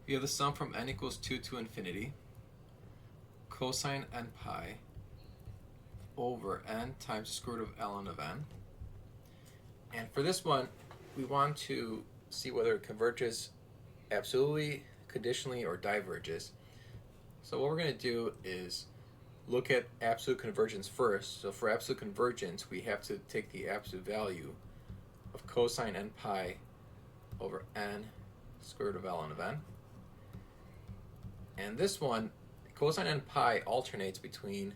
We have the sum from n equals 2 to infinity, cosine n pi over n times the square root of ln of n. And for this one, we want to see whether it converges absolutely, conditionally, or diverges. So what we're going to do is look at absolute convergence first. So for absolute convergence, we have to take the absolute value of cosine n pi over n square root of ln of n. And this one, cosine n pi alternates between,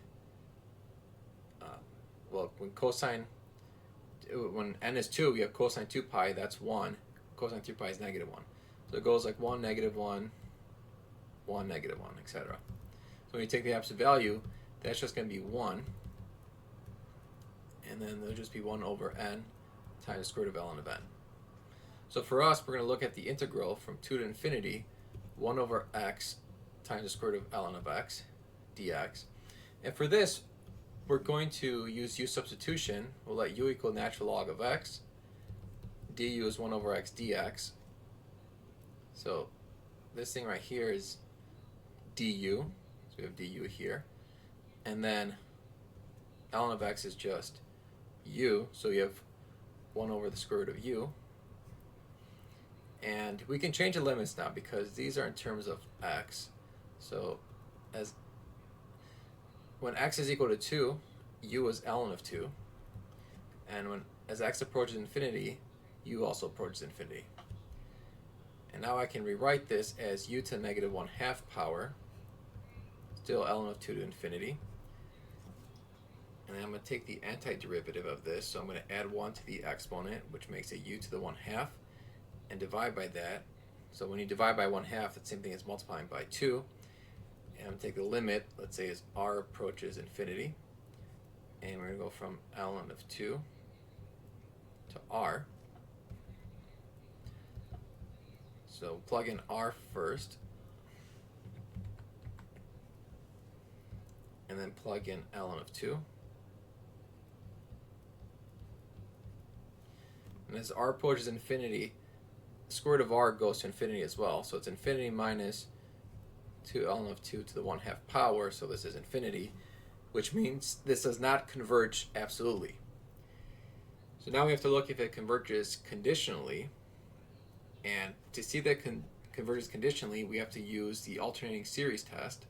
when n is 2, we have cosine 2 pi, that's 1. Cosine 3 pi is negative 1. So it goes like 1, negative 1, 1, negative 1, etc. So when you take the absolute value, that's just going to be 1. And then there'll just be 1 over n times the square root of ln of n. So for us, we're going to look at the integral from 2 to infinity, 1 over x times the square root of ln of x dx. And for this, we're going to use u substitution. We'll let u equal natural log of x. du is 1 over x dx. So this thing right here is du. So we have du here. And then ln of x is just u. So you have 1 over the square root of u. And we can change the limits now because these are in terms of x. So when x is equal to 2, u is ln of 2. And as x approaches infinity, u also approaches infinity. And now I can rewrite this as u to the negative 1/2 power, still ln of 2 to infinity. And then I'm going to take the antiderivative of this, so I'm going to add 1 to the exponent, which makes it u to the 1/2, and divide by that. So when you divide by 1/2, it's the same thing as multiplying by 2. And I'm going to take the limit, let's say as r approaches infinity, and we're going to go from ln of 2 to r. So plug in r first, and then plug in ln of 2. And as r approaches infinity, the square root of r goes to infinity as well. So it's infinity minus 2 ln of 2 to the 1/2 power, so this is infinity, which means this does not converge absolutely. So now we have to look if it converges conditionally. And to see that converges conditionally, we have to use the alternating series test.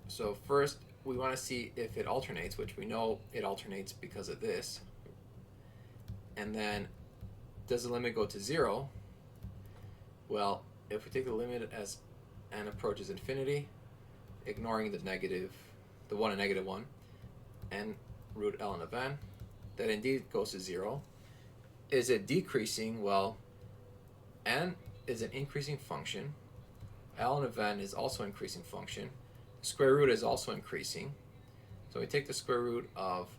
So first, we want to see if it alternates, which we know it alternates because of this. And then, does the limit go to 0? Well, if we take the limit as n approaches infinity, ignoring the 1 and negative 1, n root ln of n, that indeed goes to 0. Is it decreasing? Well, n is an increasing function. Ln of n is also an increasing function. The square root is also increasing. So we take the square root of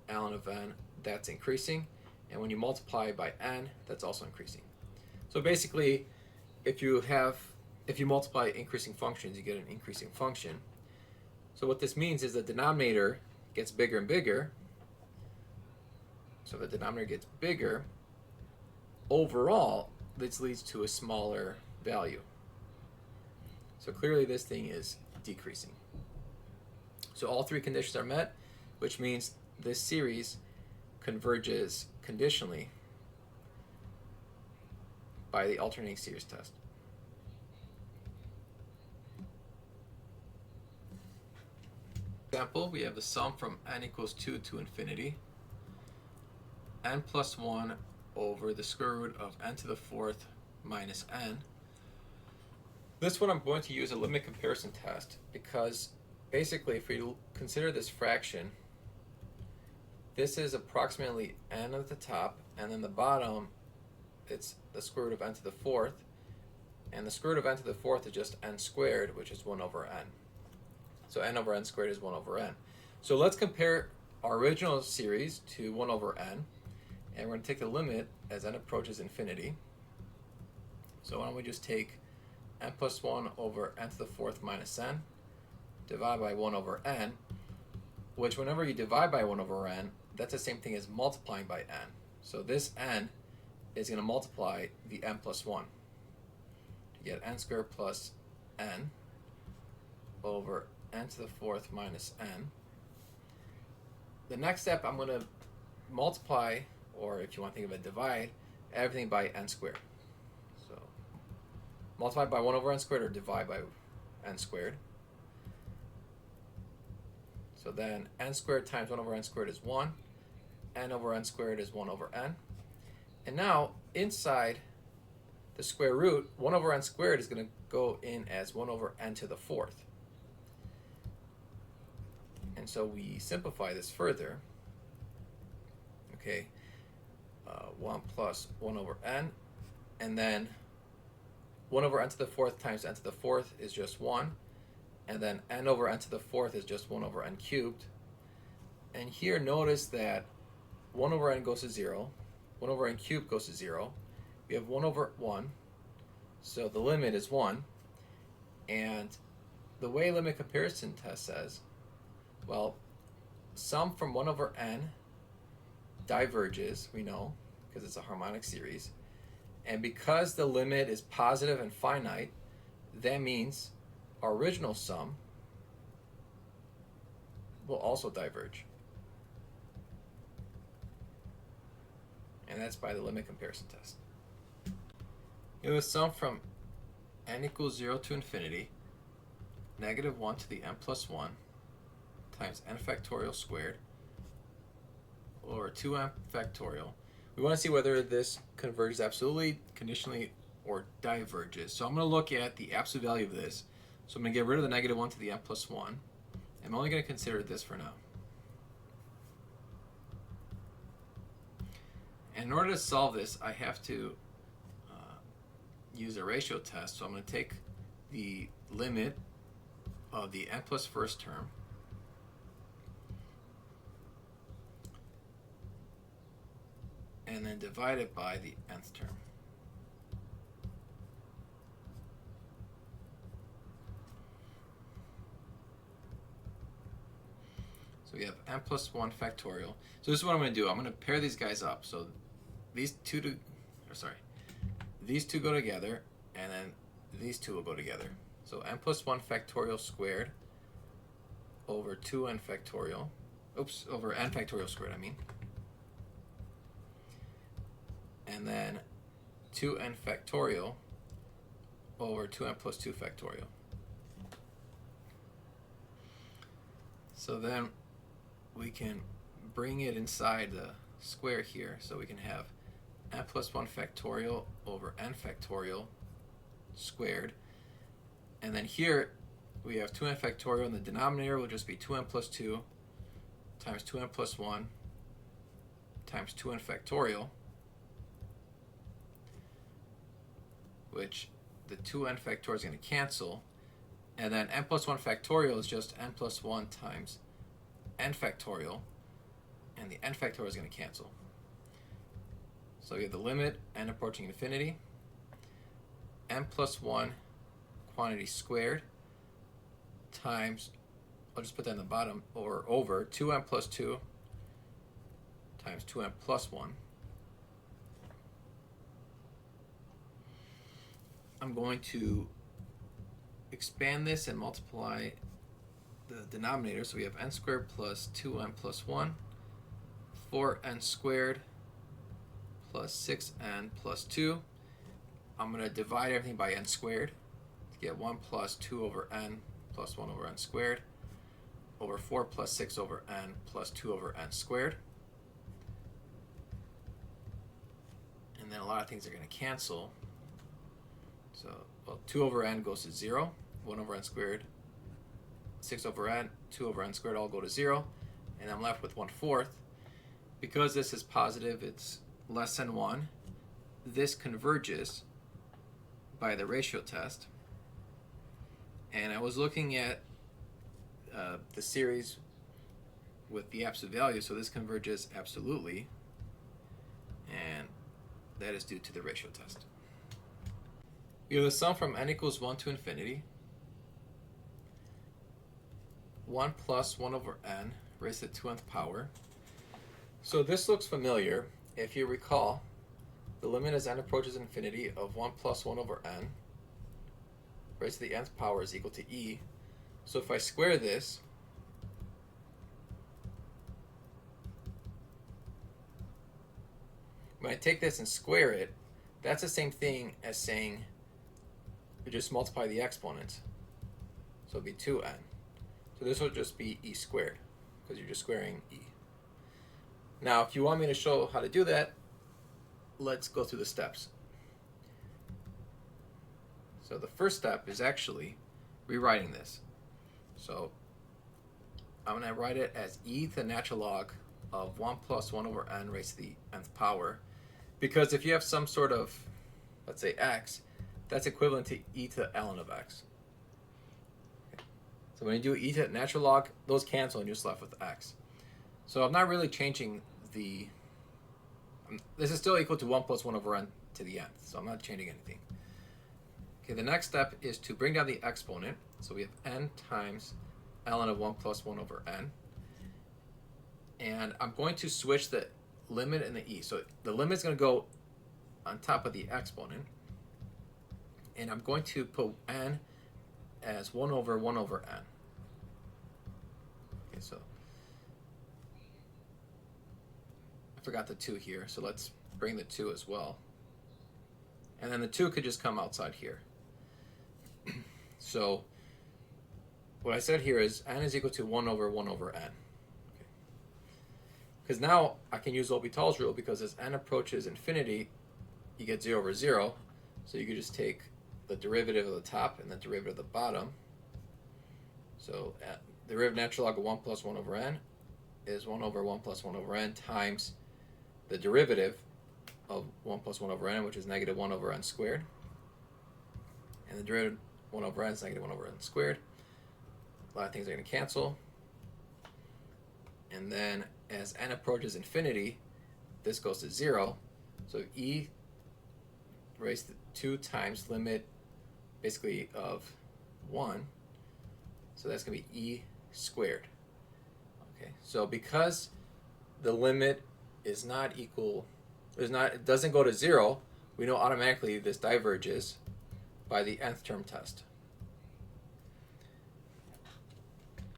ln of n, that's increasing. And when you multiply by n, that's also increasing. So basically, if you multiply increasing functions, you get an increasing function. So what this means is the denominator gets bigger and bigger. So the denominator gets bigger. Overall, this leads to a smaller value. So clearly this thing is decreasing. So all three conditions are met, which means this series converges conditionally by the alternating series test. Example, we have the sum from n equals 2 to infinity, n plus 1 over the square root of n to the 4th minus n. This one I'm going to use a limit comparison test because basically if we consider this fraction, this is approximately n at the top, and then the bottom, it's the square root of n to the 4th, and the square root of n to the 4th is just n squared, which is 1 over n. So n over n squared is 1 over n. So let's compare our original series to 1 over n, and we're going to take the limit as n approaches infinity. So why don't we just take n plus 1 over n to the 4th minus n, divide by 1 over n, which whenever you divide by 1 over n, that's the same thing as multiplying by n. So this n is going to multiply the n plus 1 to get n squared plus n over n to the fourth minus n. The next step, I'm going to multiply, or if you want to think of it, divide everything by n squared. So multiply by 1 over n squared or divide by n squared. So then n squared times 1 over n squared is 1. N over n squared is 1 over n. And now inside the square root, 1 over n squared is going to go in as 1 over n to the fourth. And so we simplify this further. Okay, 1 plus 1 over n, and then 1 over n to the fourth times n to the fourth is just 1, and then n over n to the fourth is just 1 over n cubed. And here notice that 1 over n goes to 0, 1 over n cubed goes to 0. We have 1 over 1, so the limit is 1. And the way limit comparison test says, well, sum from 1 over n diverges, we know, because it's a harmonic series. And because the limit is positive and finite, that means our original sum will also diverge. And that's by the limit comparison test. It was sum from n equals 0 to infinity, negative 1 to the n plus 1 times n factorial squared over 2n factorial. We want to see whether this converges absolutely, conditionally, or diverges. So I'm going to look at the absolute value of this. So I'm going to get rid of the negative 1 to the n plus 1. I'm only going to consider this for now. And in order to solve this, I have to use a ratio test. So I'm going to take the limit of the n plus first term, and then divide it by the nth term. So we have n plus 1 factorial. So this is what I'm going to do. I'm going to pair these guys up. So these two go together, and then these two will go together. So n plus 1 factorial squared over 2n factorial. Over n factorial squared, I mean. And then 2n factorial over 2n plus 2 factorial. So then we can bring it inside the square here. So we can have n plus 1 factorial over n factorial squared. And then here we have 2n factorial, and the denominator will just be 2n plus 2 times 2n plus 1 times 2n factorial, which the 2n factorial is going to cancel. And then n plus 1 factorial is just n plus 1 times n factorial, and the n factorial is going to cancel. So we have the limit, n approaching infinity, n plus 1 quantity squared times, I'll just put that in the bottom, or over 2n plus 2 times 2n plus 1. I'm going to expand this and multiply the denominator. So we have n squared plus 2n plus 1, 4n squared plus 6n plus 2. I'm going to divide everything by n squared to get 1 plus 2 over n plus 1 over n squared over 4 plus 6 over n plus 2 over n squared. And then a lot of things are going to cancel. So, well, 2 over n goes to 0, 1 over n squared, 6 over n, 2 over n squared all go to 0, and I'm left with 1/4. Because this is positive, it's less than 1. This converges by the ratio test. And I was looking at the series with the absolute value, so this converges absolutely, and that is due to the ratio test. We have a sum from n equals 1 to infinity, 1 plus 1 over n raised to the 2nth power. So this looks familiar. If you recall, the limit as n approaches infinity of 1 plus 1 over n raised to the nth power is equal to e. So if I square this, when I take this and square it, that's the same thing as saying you just multiply the exponents. So it'd be 2n. So this will just be e squared, because you're just squaring e. Now, if you want me to show how to do that, let's go through the steps. So the first step is actually rewriting this. So I'm going to write it as e to the natural log of 1 plus 1 over n raised to the nth power. Because if you have some sort of, let's say, x, that's equivalent to e to the ln of x. Okay. So when you do e to the natural log, those cancel and you're just left with x. So I'm not really changing the... This is still equal to 1 plus 1 over n to the nth, so I'm not changing anything. Okay, the next step is to bring down the exponent. So we have n times ln of 1 plus 1 over n. And I'm going to switch the limit and the e. So the limit's going to go on top of the exponent. And I'm going to put n as 1 over 1 over n. Okay, so I forgot the 2 here, so let's bring the 2 as well. And then the 2 could just come outside here. So what I said here is n is equal to 1 over 1 over n. Because now I can use L'Hopital's rule, because as n approaches infinity, you get 0 over 0. So you could just take the derivative of the top and the derivative of the bottom. So the derivative natural log of 1 plus 1 over n is 1 over 1 plus 1 over n times the derivative of 1 plus 1 over n, which is negative 1 over n squared. And the derivative of 1 over n is negative 1 over n squared. A lot of things are going to cancel. And then as n approaches infinity, this goes to 0. So e raised to 2 times limit basically of 1. So that's going to be e squared. Okay, so because the limit is not equal, it doesn't go to 0, we know automatically this diverges by the nth term test.